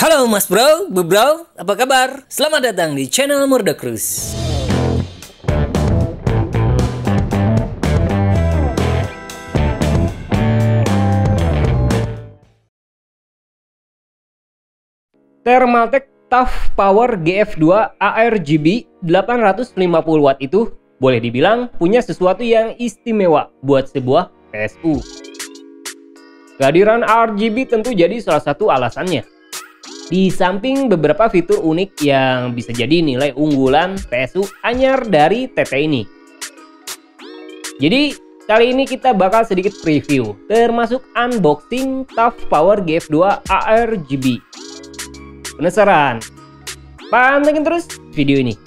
Halo Mas Bro, Bu Bro, apa kabar? Selamat datang di channel Murdacruise. Thermaltake Tough Power GF2 ARGB 850 Watt itu boleh dibilang punya sesuatu yang istimewa buat sebuah PSU. Kehadiran RGB tentu jadi salah satu alasannya. Di samping beberapa fitur unik yang bisa jadi nilai unggulan PSU anyar dari TT ini. Jadi kali ini kita bakal sedikit preview, termasuk unboxing Tough Power GF2 ARGB. Penasaran? Pantengin terus video ini.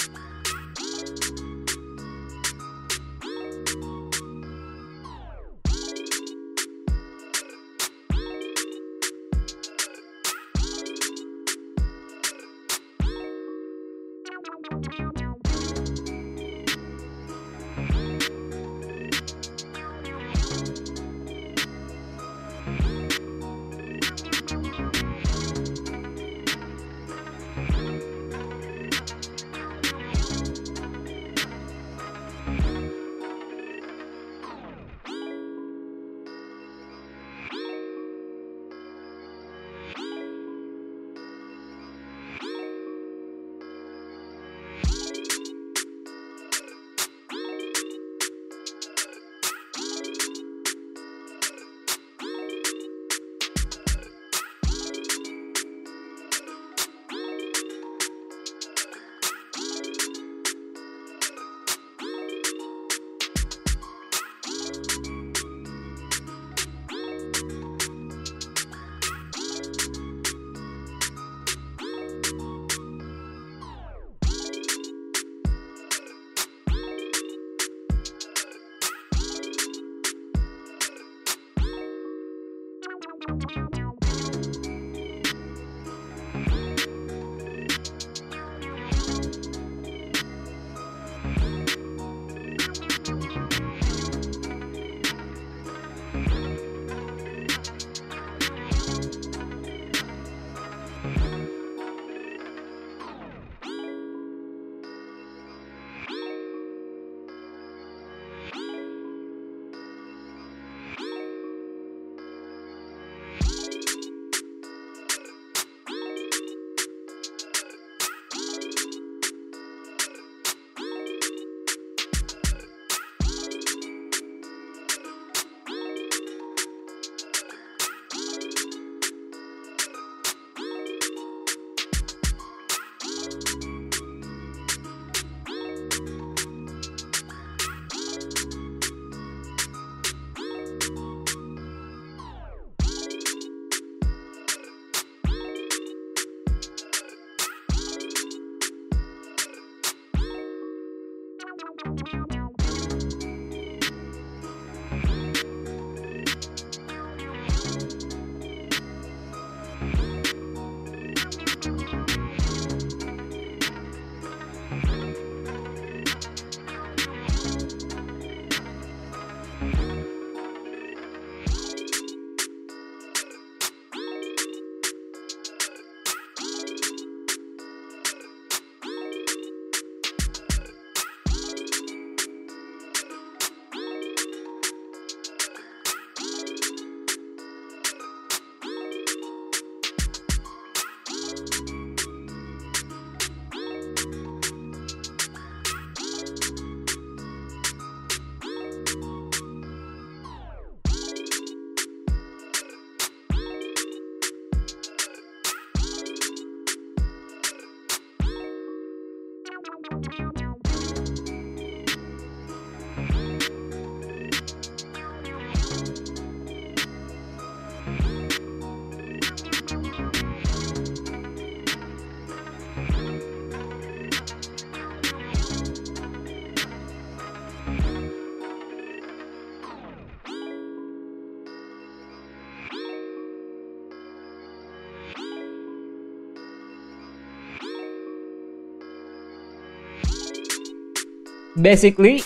Basically,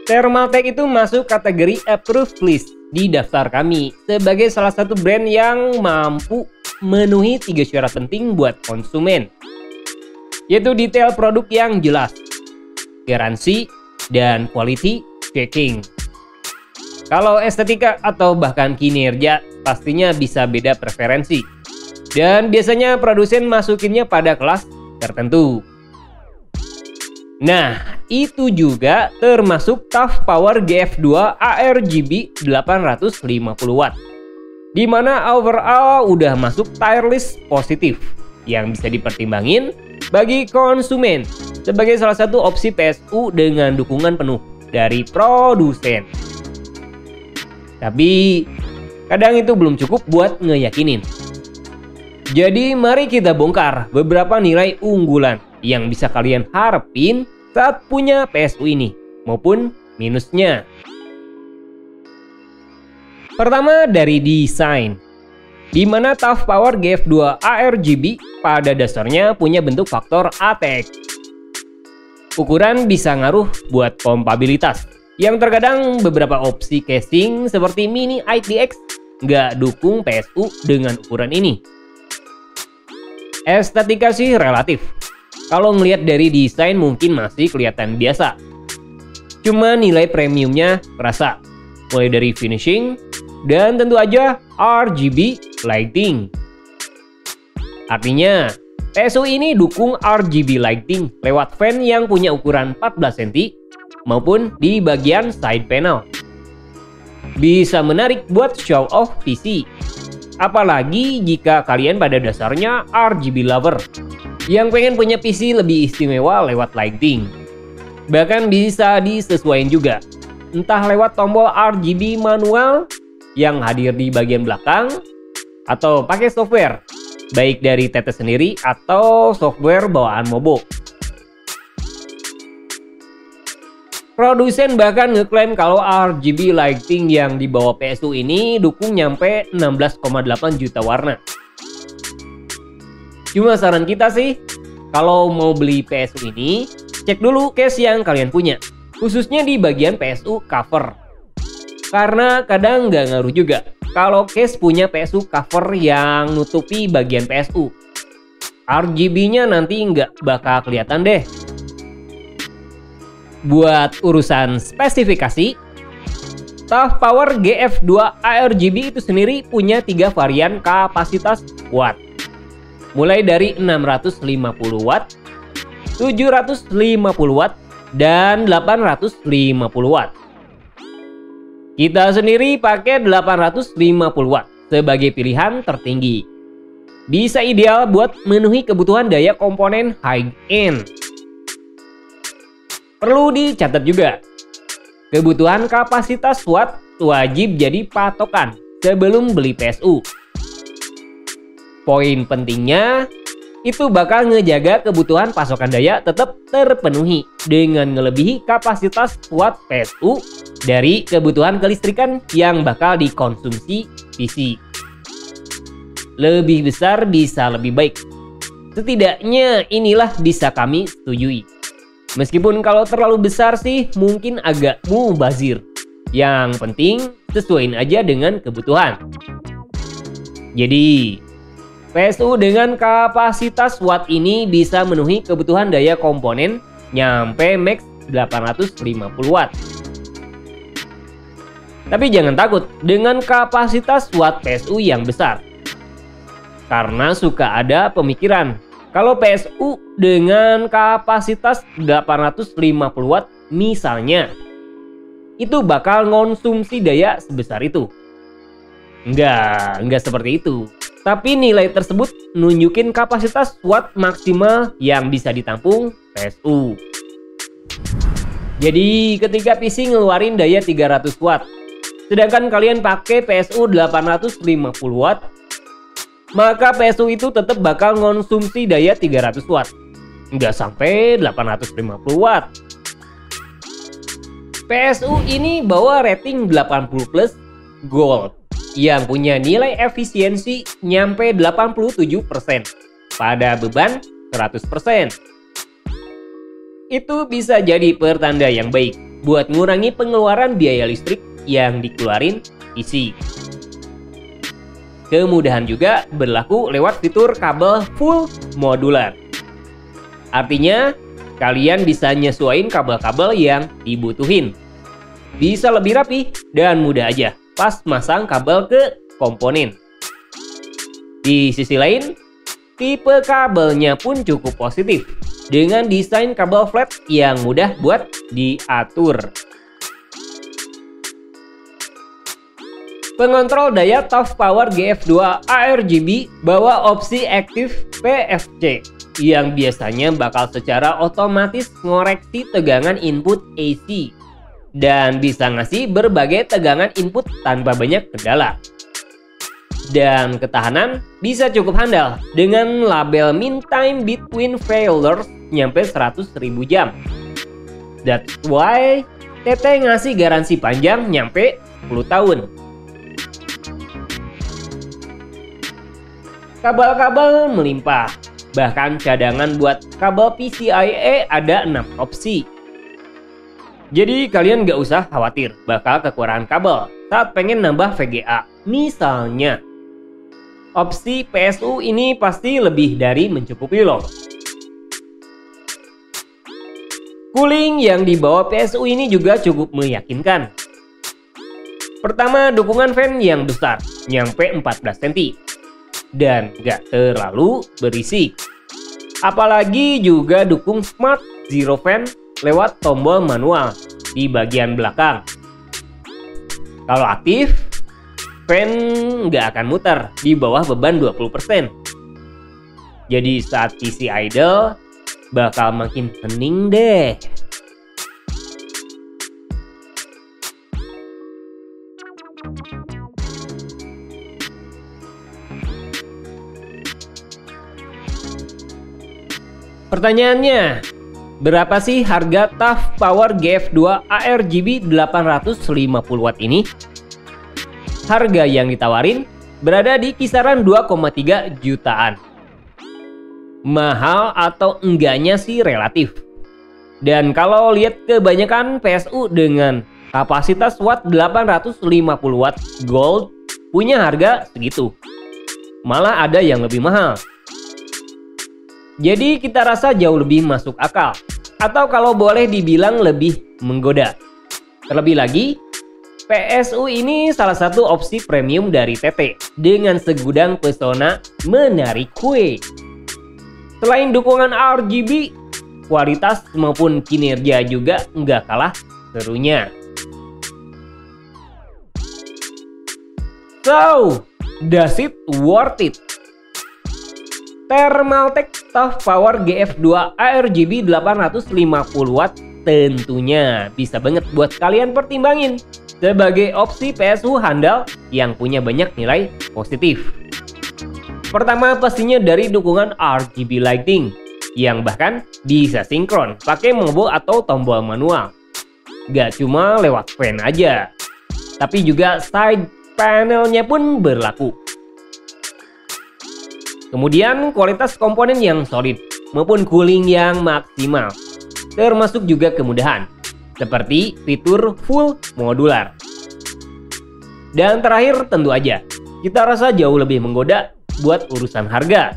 Thermaltake itu masuk kategori approved list di daftar kami sebagai salah satu brand yang mampu memenuhi 3 syarat penting buat konsumen, yaitu detail produk yang jelas, garansi, dan quality checking. Kalau estetika atau bahkan kinerja pastinya bisa beda preferensi, dan biasanya produsen masukinnya pada kelas tertentu. Nah, itu juga termasuk TUF Power GF2 ARGB 850 watt, di mana overall udah masuk tier list positif yang bisa dipertimbangin bagi konsumen sebagai salah satu opsi PSU dengan dukungan penuh dari produsen. Tapi kadang itu belum cukup buat ngeyakinin. Jadi mari kita bongkar beberapa nilai unggulan yang bisa kalian harapin saat punya PSU ini maupun minusnya. Pertama dari desain, di mana TUF Power GF2 ARGB pada dasarnya punya bentuk faktor ATX. Ukuran bisa ngaruh buat kompabilitas, yang terkadang beberapa opsi casing seperti Mini ITX nggak dukung PSU dengan ukuran ini. Estetika sih relatif. Kalau ngelihat dari desain mungkin masih kelihatan biasa. Cuma nilai premiumnya terasa, mulai dari finishing dan tentu aja RGB lighting. Artinya, PSU ini dukung RGB lighting lewat fan yang punya ukuran 14 cm maupun di bagian side panel. Bisa menarik buat show off PC. Apalagi jika kalian pada dasarnya RGB lover yang pengen punya PC lebih istimewa lewat lighting. Bahkan bisa disesuaikan juga, entah lewat tombol RGB manual yang hadir di bagian belakang, atau pakai software, baik dari TT sendiri atau software bawaan Mobo. Produsen bahkan ngeklaim kalau RGB lighting yang dibawa PSU ini dukung nyampe 16,8 juta warna. Cuma saran kita sih, kalau mau beli PSU ini, cek dulu case yang kalian punya, khususnya di bagian PSU cover. Karena kadang nggak ngaruh juga kalau case punya PSU cover yang nutupi bagian PSU. RGB-nya nanti nggak bakal kelihatan deh. Buat urusan spesifikasi, TUF Power GF2 ARGB itu sendiri punya 3 varian kapasitas watt. Mulai dari 650 watt, 750 watt, dan 850 watt. Kita sendiri pakai 850 watt sebagai pilihan tertinggi. Bisa ideal buat memenuhi kebutuhan daya komponen high-end. Perlu dicatat juga, kebutuhan kapasitas watt wajib jadi patokan sebelum beli PSU. Poin pentingnya, itu bakal ngejaga kebutuhan pasokan daya tetap terpenuhi dengan ngelebihi kapasitas watt PSU dari kebutuhan kelistrikan yang bakal dikonsumsi PC. Lebih besar bisa lebih baik. Setidaknya inilah bisa kami setujui. Meskipun kalau terlalu besar sih mungkin agak mubazir. Yang penting sesuaiin aja dengan kebutuhan. Jadi, PSU dengan kapasitas watt ini bisa memenuhi kebutuhan daya komponen nyampe max 850 watt. Tapi jangan takut dengan kapasitas watt PSU yang besar. Karena suka ada pemikiran kalau PSU dengan kapasitas 850 watt misalnya, itu bakal ngonsumsi daya sebesar itu. Enggak seperti itu. Tapi nilai tersebut nunjukin kapasitas watt maksimal yang bisa ditampung PSU. Jadi ketika PC ngeluarin daya 300 watt, sedangkan kalian pakai PSU 850 watt, maka PSU itu tetap bakal ngonsumsi daya 300 watt, nggak sampai 850 watt. PSU ini bawa rating 80 plus Gold yang punya nilai efisiensi nyampe 87% pada beban 100%. Itu bisa jadi pertanda yang baik buat ngurangi pengeluaran biaya listrik yang dikeluarin PC. Kemudahan juga berlaku lewat fitur kabel full modular. Artinya, kalian bisa nyesuaiin kabel-kabel yang dibutuhin. Bisa lebih rapi dan mudah aja pas masang kabel ke komponen. Di sisi lain, tipe kabelnya pun cukup positif dengan desain kabel flat yang mudah buat diatur. Pengontrol daya TOF Power GF2 ARGB bawa opsi Active PFC yang biasanya bakal secara otomatis ngoreksi tegangan input AC dan bisa ngasih berbagai tegangan input tanpa banyak kendala. Dan ketahanan bisa cukup handal dengan label mean time between failures nyampe 100.000 jam. That's why TT ngasih garansi panjang nyampe 10 tahun. Kabel-kabel melimpah, bahkan cadangan buat kabel PCIe ada 6 opsi. Jadi kalian gak usah khawatir bakal kekurangan kabel saat pengen nambah VGA. Misalnya, opsi PSU ini pasti lebih dari mencukupi loh. Cooling yang dibawa PSU ini juga cukup meyakinkan. Pertama, dukungan fan yang besar, nyampe 14 cm. Dan gak terlalu berisik. Apalagi juga dukung Smart Zero Fan lewat tombol manual di bagian belakang. Kalau aktif, fan nggak akan muter di bawah beban 20%. Jadi saat PC idle, bakal makin hening deh. Pertanyaannya, berapa sih harga TOF Power GF2 ARGB 850 watt ini? Harga yang ditawarin berada di kisaran 2,3 jutaan. Mahal atau enggaknya sih relatif. Dan kalau lihat kebanyakan PSU dengan kapasitas watt 850 watt gold punya harga segitu. Malah ada yang lebih mahal. Jadi kita rasa jauh lebih masuk akal, atau kalau boleh dibilang lebih menggoda. Terlebih lagi, PSU ini salah satu opsi premium dari TT dengan segudang pesona menarik kue. Selain dukungan RGB, kualitas maupun kinerja juga nggak kalah serunya. So, does it worth it? Thermaltake TOF Power GF2 ARGB 850 watt tentunya bisa banget buat kalian pertimbangin sebagai opsi PSU handal yang punya banyak nilai positif. Pertama pastinya dari dukungan RGB lighting yang bahkan bisa sinkron pakai mobo atau tombol manual. Gak cuma lewat fan aja, tapi juga side panelnya pun berlaku. Kemudian kualitas komponen yang solid maupun cooling yang maksimal, termasuk juga kemudahan seperti fitur full modular. Dan terakhir tentu aja, kita rasa jauh lebih menggoda buat urusan harga.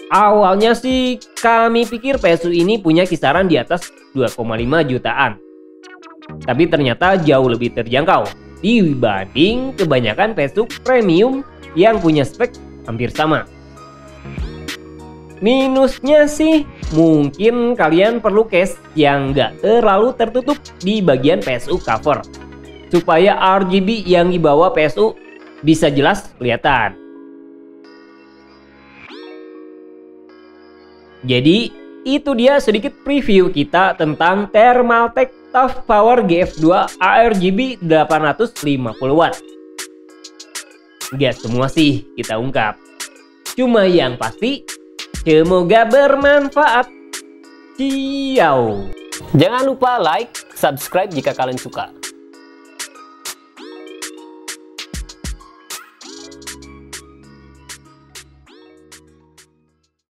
Awalnya sih kami pikir PSU ini punya kisaran di atas 2,5 jutaan. Tapi ternyata jauh lebih terjangkau dibanding kebanyakan PSU premium yang punya spek hampir sama. Minusnya sih mungkin kalian perlu case yang nggak terlalu tertutup di bagian PSU cover supaya RGB yang dibawa PSU bisa jelas kelihatan. Jadi itu dia sedikit preview kita tentang Thermaltake TOF Power GF2 ARGB 850 watt. Gak semua sih kita ungkap. Cuma yang pasti, semoga bermanfaat. Ciao. Jangan lupa like, subscribe jika kalian suka.